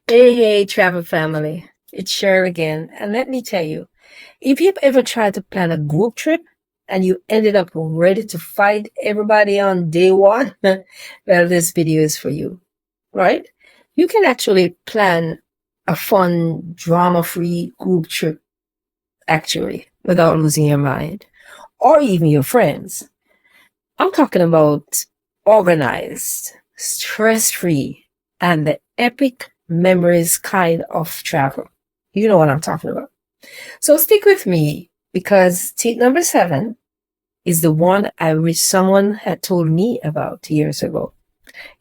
Hey, travel family. It's Cheryl again. And let me tell you, if you've ever tried to plan a group trip and you ended up ready to fight everybody on day one, well, this video is for you, right? You can actually plan a fun, drama-free group trip, actually, without losing your mind or even your friends. I'm talking about organized, stress-free, and the epic memories kind of travel. You know what I'm talking about. So stick with me because tip number 7 is the one I wish someone had told me about years ago.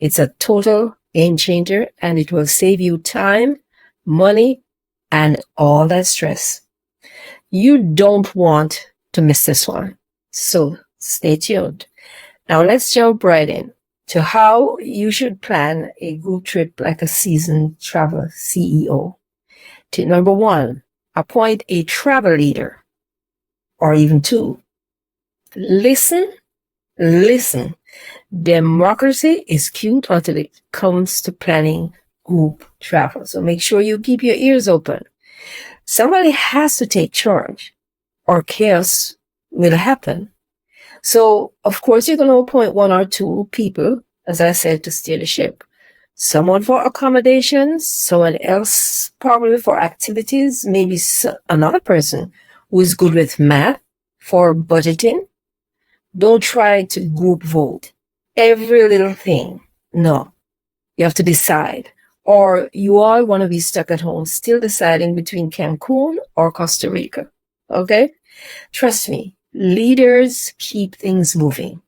It's a total game changer and it will save you time, money, and all that stress. You don't want to miss this one. So stay tuned. Now let's jump right in to how you should plan a group trip like a seasoned travel CEO. Tip number 1, appoint a travel leader or even two. Listen, listen. Democracy is cute until it comes to planning group travel. So make sure you keep your ears open. Somebody has to take charge or chaos will happen. So, of course, you're going to appoint one or two people, as I said, to steer the ship. Someone for accommodations, someone else probably for activities, maybe another person who is good with math for budgeting. Don't try to group vote every little thing. No, you have to decide. Or you all want to be stuck at home still deciding between Cancun or Costa Rica. Okay? Trust me, leaders keep things moving.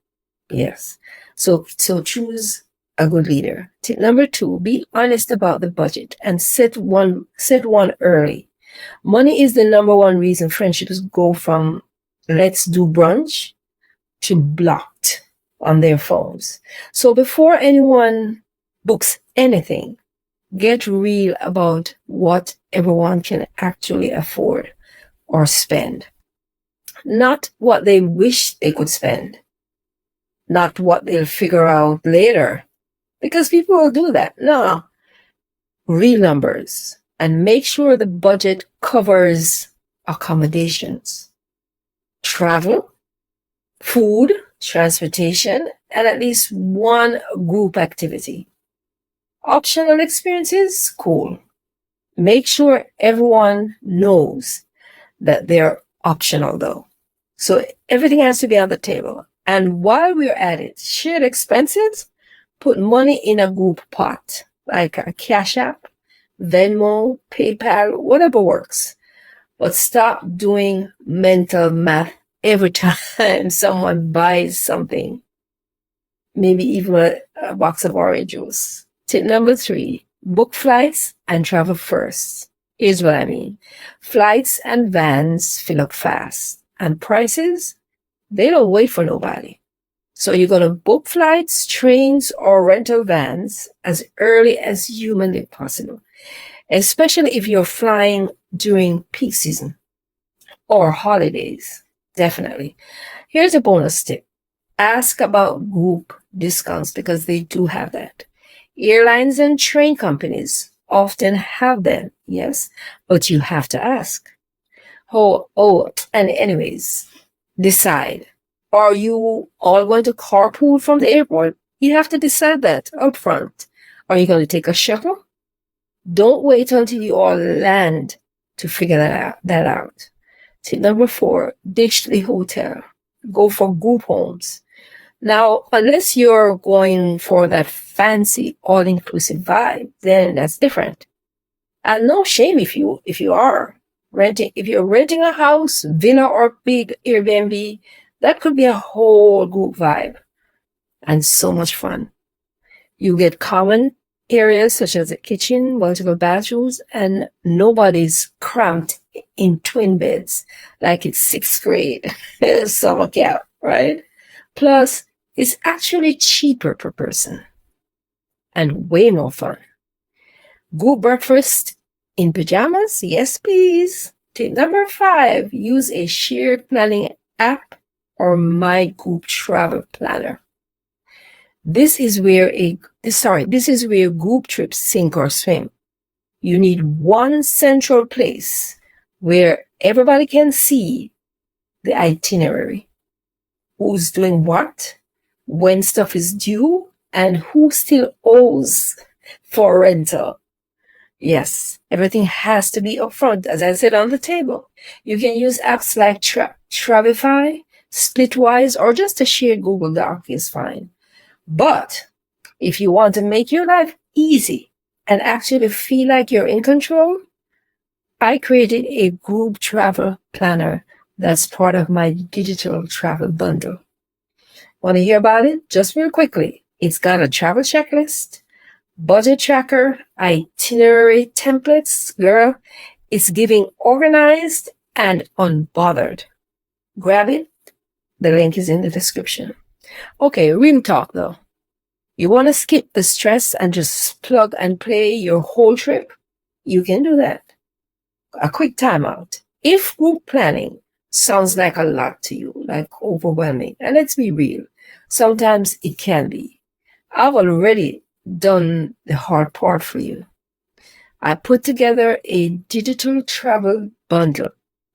Yes. So choose a good leader. Tip number 2, be honest about the budget and set one early. Money is the number one reason friendships go from let's do brunch to blocked on their phones. So before anyone books anything, get real about what everyone can actually afford or spend. Not what they wish they could spend. Not what they'll figure out later. Because people will do that. No. Real numbers. And make sure the budget covers accommodations, travel, food, transportation, and at least one group activity. Optional experiences? Cool. Make sure everyone knows that they're optional though. So everything has to be on the table. And while we're at it, shared expenses, put money in a group pot, like a Cash App, Venmo, PayPal, whatever works. But stop doing mental math every time someone buys something. Maybe even a box of orange juice. Tip number 3, book flights and travel first. Here's what I mean. Flights and vans fill up fast. And prices, they don't wait for nobody. So you're going to book flights, trains, or rental vans as early as humanly possible, especially if you're flying during peak season or holidays. Definitely. Here's a bonus tip. Ask about group discounts because they do have that. Airlines and train companies often have them, yes, but you have to ask. And anyways, decide. Are you all going to carpool from the airport? You have to decide that up front. Are you going to take a shuttle? Don't wait until you all land to figure that out. Tip number 4, ditch the hotel. Go for group homes. Now, unless you're going for that fancy all-inclusive vibe, then that's different. And no shame if you are renting. If you're renting a house, villa, or big Airbnb, that could be a whole group vibe and so much fun. You get common areas such as a kitchen, multiple bathrooms, and nobody's cramped in twin beds like it's 6th grade summer camp, right? Plus, it's actually cheaper per person and way more fun. Group breakfast in pajamas? Yes, please. Tip number 5, use a shared planning app or My Group Travel Planner. This is where group trips sink or swim. You need one central place where everybody can see the itinerary. Who's doing what, when stuff is due, and who still owes for rental. Yes, everything has to be upfront, as I said, on the table. You can use apps like Travify, Splitwise, or just a shared Google Doc is fine. But if you want to make your life easy and actually feel like you're in control, I created a group travel planner that's part of my digital travel bundle. Want to hear about it? Just real quickly. It's got a travel checklist, budget tracker, itinerary templates. Girl, it's giving organized and unbothered. Grab it. The link is in the description. Okay, real talk though. You want to skip the stress and just plug and play your whole trip? You can do that. A quick timeout. If group planning sounds like a lot to you, like overwhelming, and let's be real, sometimes it can be. I've already done the hard part for you. I put together a digital travel bundle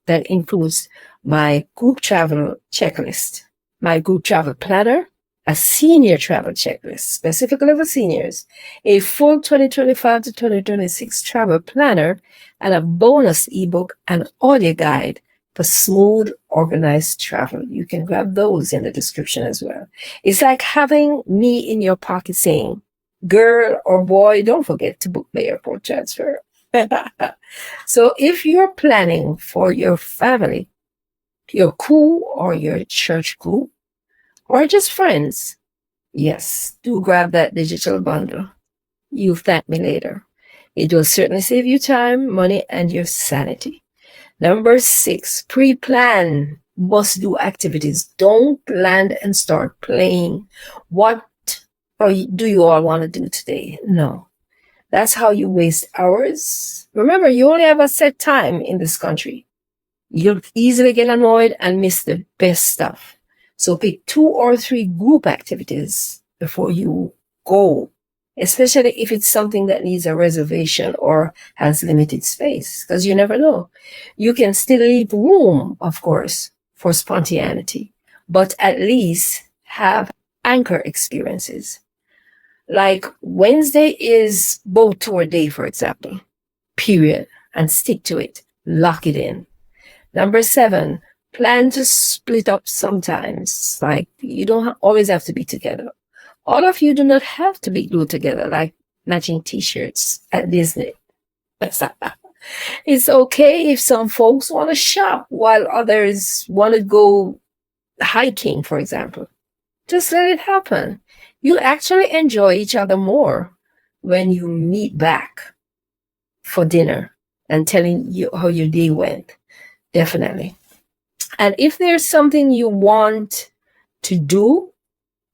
that includes my group travel checklist, my group travel planner, a senior travel checklist specifically for seniors, a full 2025 to 2026 travel planner, and a bonus ebook and audio guide for smooth, organized travel. You can grab those in the description as well. It's like having me in your pocket saying, girl or boy, don't forget to book the airport transfer. So if you're planning for your family, your crew or your church group, or just friends, yes, do grab that digital bundle. You'll thank me later. It will certainly save you time, money, and your sanity. Number 6, pre-plan must-do activities. Don't land and start playing. What do you all want to do today? No. That's how you waste hours. Remember, you only have a set time in this country. You'll easily get annoyed and miss the best stuff. So pick 2 or 3 group activities before you go, especially if it's something that needs a reservation or has limited space, because you never know. You can still leave room, of course, for spontaneity, but at least have anchor experiences. Like Wednesday is boat tour day, for example, period, and stick to it. Lock it in. Number 7, plan to split up sometimes. Like you don't always have to be together. All of you do not have to be glued together like matching t-shirts at Disney. It's okay if some folks want to shop while others want to go hiking, for example. Just let it happen. You'll actually enjoy each other more when you meet back for dinner and telling you how your day went. Definitely. And if there's something you want to do,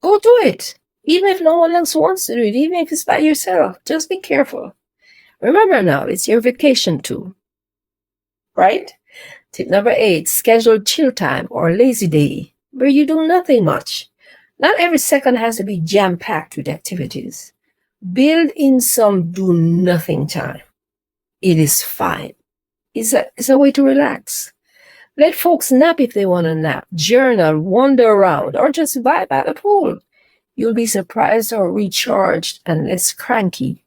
go do it. Even if no one else wants to do it, even if it's by yourself, just be careful. Remember now, it's your vacation too, right? Tip number 8, schedule chill time or lazy day where you do nothing much. Not every second has to be jam-packed with activities. Build in some do nothing time. It is fine. It's a way to relax. Let folks nap if they want to nap, journal, wander around, or just vibe at the pool. You'll be surprised how recharged and less cranky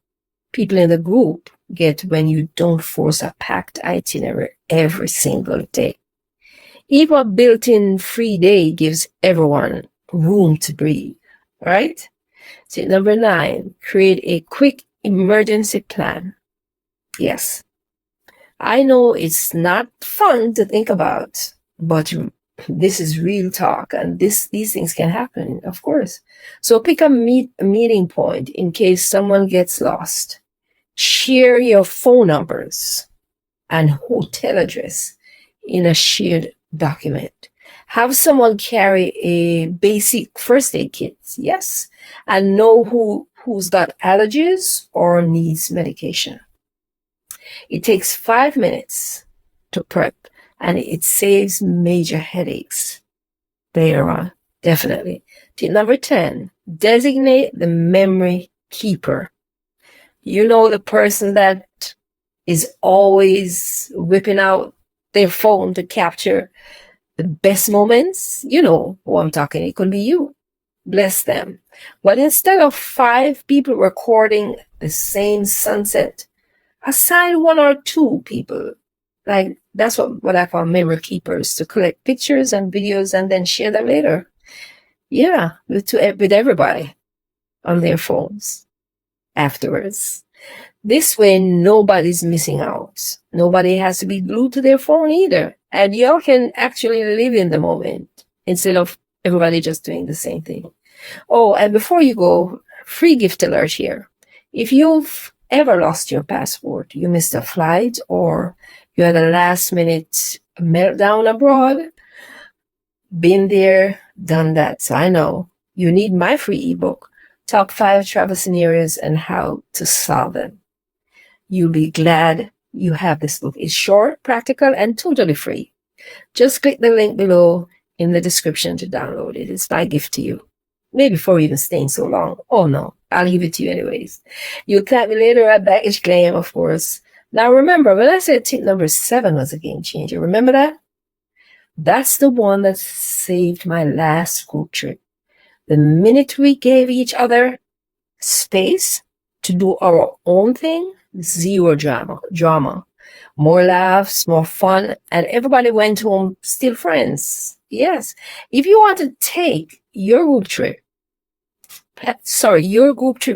people in the group get when you don't force a packed itinerary every single day. Even a built-in free day gives everyone room to breathe, right? Tip number 9, create a quick emergency plan. Yes, I know it's not fun to think about, but this is real talk, and these things can happen, of course. So pick a meeting point in case someone gets lost. Share your phone numbers and hotel address in a shared document. Have someone carry a basic first aid kit, yes, and know who's got allergies or needs medication. It takes 5 minutes to prep, and it saves major headaches later on, definitely. Tip number 10, designate the memory keeper. You know, the person that is always whipping out their phone to capture the best moments. You know who I'm talking. It could be you. Bless them. But instead of 5 people recording the same sunset, assign 1 or 2 people. Like that's what I call memory keepers, to collect pictures and videos and then share them later. Yeah, with everybody on their phones afterwards. This way, nobody's missing out. Nobody has to be glued to their phone either. And y'all can actually live in the moment instead of everybody just doing the same thing. Oh, and before you go, free gift alert here. If you've ever lost your passport, you missed a flight, or you had a last minute meltdown abroad, been there, done that. So I know you need my free ebook, Top 5 Travel Scenarios and How to Solve Them. You'll be glad you have this book. It's short, practical, and totally free. Just click the link below in the description to download it. It's my gift to you. Maybe before even staying so long. Oh no, I'll give it to you anyways. You'll thank me later at baggage claim, of course. Now remember, when I said tip number 7 was a game changer, remember that? That's the one that saved my last group trip. The minute we gave each other space to do our own thing, zero drama. More laughs, more fun, and everybody went home still friends. Yes. If you want to take your group trip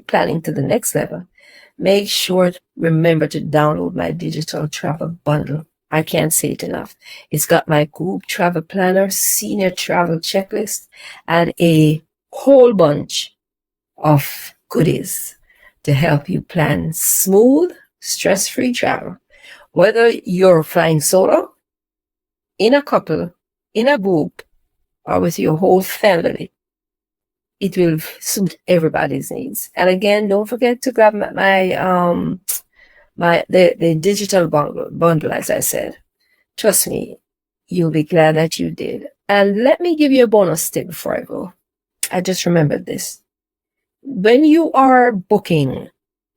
planning to the next level, make sure to remember to download my digital travel bundle. I can't say it enough. It's got my group travel planner, senior travel checklist, and a whole bunch of goodies to help you plan smooth, stress-free travel. Whether you're flying solo, in a couple, in a group, or with your whole family, it will suit everybody's needs. And again, don't forget to grab the digital bundle, as I said. Trust me, you'll be glad that you did. And let me give you a bonus tip before I go. I just remembered this. When you are booking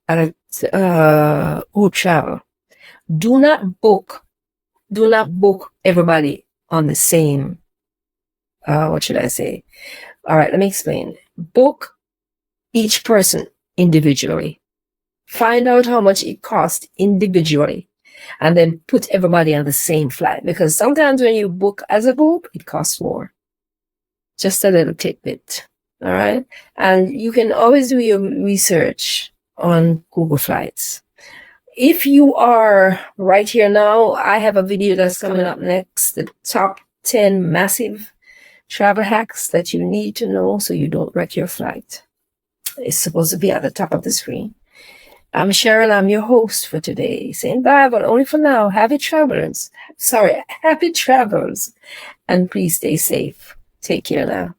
at a group travel, do not book everybody on the same, what should I say? All right, let me explain. Book each person individually. Find out how much it costs individually, and then put everybody on the same flight. Because sometimes when you book as a group, it costs more. Just a little tidbit. All right. And you can always do your research on Google Flights. If you are right here now, I have a video that's coming up next, the top 10 massive travel hacks that you need to know so you don't wreck your flight. It's supposed to be at the top of the screen. I'm Cheryl. I'm your host for today. Saying bye, but only for now. Happy travels. And please stay safe. Take care now.